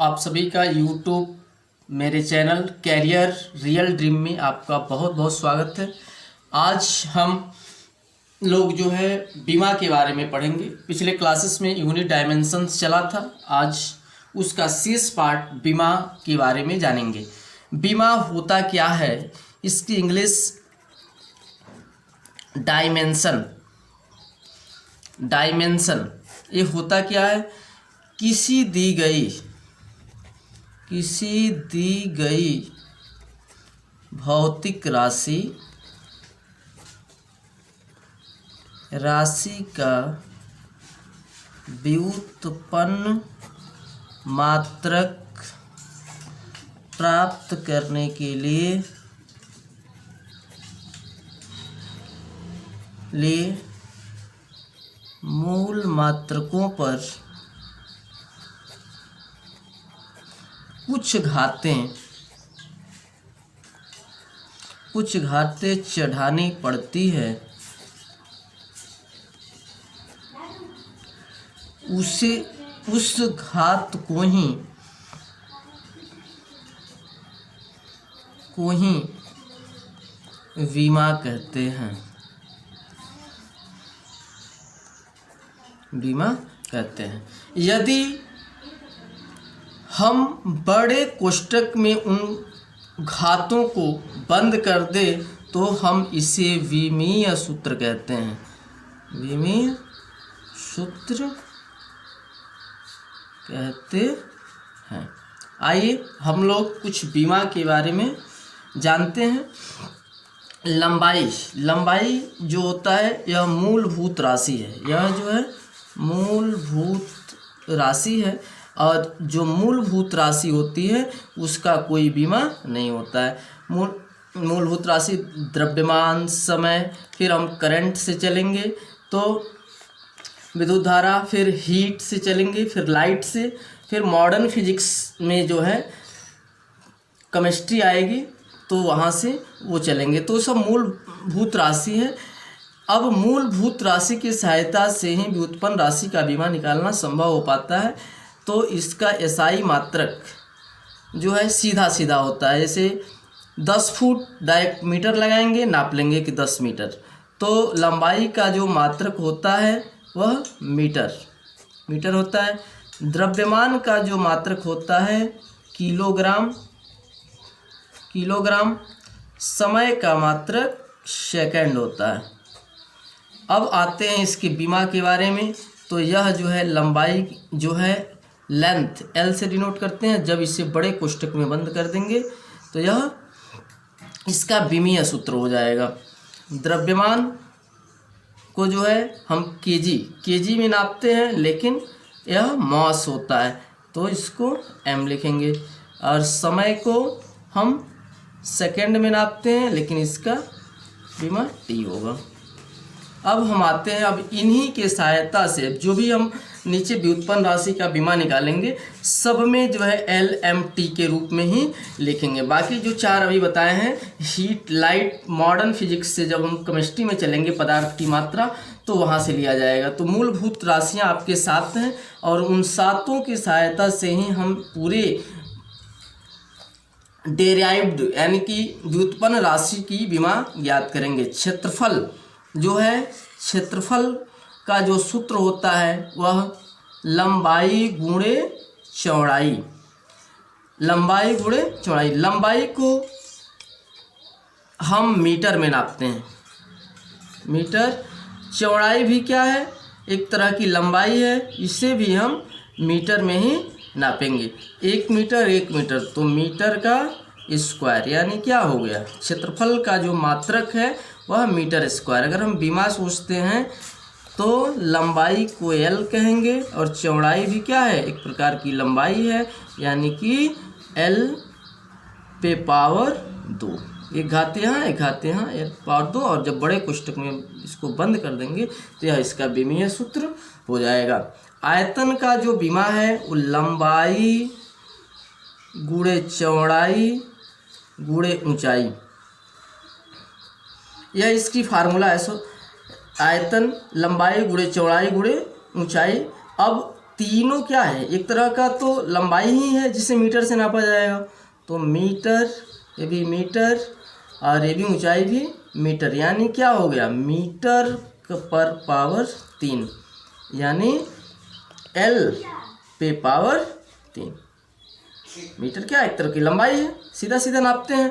आप सभी का यूट्यूब मेरे चैनल कैरियर रियल ड्रीम में आपका बहुत बहुत स्वागत है। आज हम लोग जो है बीमा के बारे में पढ़ेंगे। पिछले क्लासेस में यूनिट डायमेंशंस चला था, आज उसका शेष पार्ट बीमा के बारे में जानेंगे। बीमा होता क्या है, इसकी इंग्लिश डायमेंशन ये होता क्या है, किसी दी गई भौतिक राशि का व्युत्पन्न मात्रक प्राप्त करने के लिए मूल मात्रकों पर कुछ घातें चढ़ानी पड़ती है, उस घात को ही बीमा कहते हैं। यदि हम बड़े कोष्ठक में उन घातों को बंद कर दे तो हम इसे विमीय सूत्र कहते हैं। विमीय सूत्र कहते हैं। आइए हम लोग कुछ बीमा के बारे में जानते हैं। लंबाई जो होता है यह मूलभूत राशि है। यह जो है मूलभूत राशि है, और जो मूलभूत राशि होती है उसका कोई बीमा नहीं होता है। मूलभूत राशि द्रव्यमान, समय, फिर हम करंट से चलेंगे तो विद्युत धारा, फिर हीट से चलेंगे, फिर लाइट से, फिर मॉडर्न फिजिक्स में जो है केमिस्ट्री आएगी तो वहाँ से वो चलेंगे। तो सब मूलभूत राशि है। अब मूलभूत राशि की सहायता से ही व्युत्पन्न राशि का बीमा निकालना संभव हो पाता है। तो इसका एसआई मात्रक जो है सीधा होता है। जैसे 10 फुट डायरेक्ट मीटर लगाएंगे, नाप लेंगे कि 10 मीटर, तो लंबाई का जो मात्रक होता है वह मीटर होता है। द्रव्यमान का जो मात्रक होता है किलोग्राम। समय का मात्रक सेकंड होता है। अब आते हैं इसके बीमा के बारे में। तो यह जो है लंबाई जो है लेंथ एल से डिनोट करते हैं। जब इसे बड़े कोष्ठक में बंद कर देंगे तो यह इसका विमीय सूत्र हो जाएगा। द्रव्यमान को जो है हम केजी में नापते हैं, लेकिन यह मॉस होता है तो इसको एम लिखेंगे। और समय को हम सेकंड में नापते हैं, लेकिन इसका बीमा टी होगा। अब हम आते हैं, अब इन्हीं के सहायता से जो भी हम नीचे व्युत्पन्न राशि का बीमा निकालेंगे सब में जो है एल एम टी के रूप में ही लिखेंगे। बाकी जो चार अभी बताए हैं, हीट, लाइट, मॉडर्न फिजिक्स से जब हम केमिस्ट्री में चलेंगे पदार्थ की मात्रा, तो वहाँ से लिया जाएगा। तो मूलभूत राशियाँ आपके साथ हैं और उन सातों की सहायता से ही हम पूरे डेराइव्ड यानी कि व्युत्पन्न राशि की बीमा ज्ञात करेंगे। क्षेत्रफल का जो सूत्र होता है वह लंबाई गुणे चौड़ाई। लंबाई को हम मीटर में नापते हैं। चौड़ाई भी क्या है, एक तरह की लंबाई है, इसे भी हम मीटर में ही नापेंगे। 1 मीटर, तो मीटर का स्क्वायर यानी क्या हो गया, क्षेत्रफल का जो मात्रक है वह मीटर स्क्वायर। अगर हम बीमा सोचते हैं तो लंबाई को एल कहेंगे और चौड़ाई भी क्या है, एक प्रकार की लंबाई है, यानी कि एल पे पावर 2। एक घाते यहाँ एल पावर 2, और जब बड़े कोष्ठक में इसको बंद कर देंगे तो यह इसका विमीय सूत्र हो जाएगा। आयतन का जो बीमा है वो लंबाई गुणे चौड़ाई गुणे ऊंचाई, यह इसकी फार्मूला है। आयतन लंबाई गुणे चौड़ाई गुणे ऊंचाई। अब तीनों क्या है, एक तरह का तो लंबाई ही है जिसे मीटर से नापा जाएगा, तो मीटर, ये भी मीटर और ये भी ऊंचाई भी मीटर, यानी क्या हो गया मीटर पर पावर 3, यानी L पे पावर 3। मीटर क्या एक तरह की लंबाई है, सीधा सीधा नापते हैं।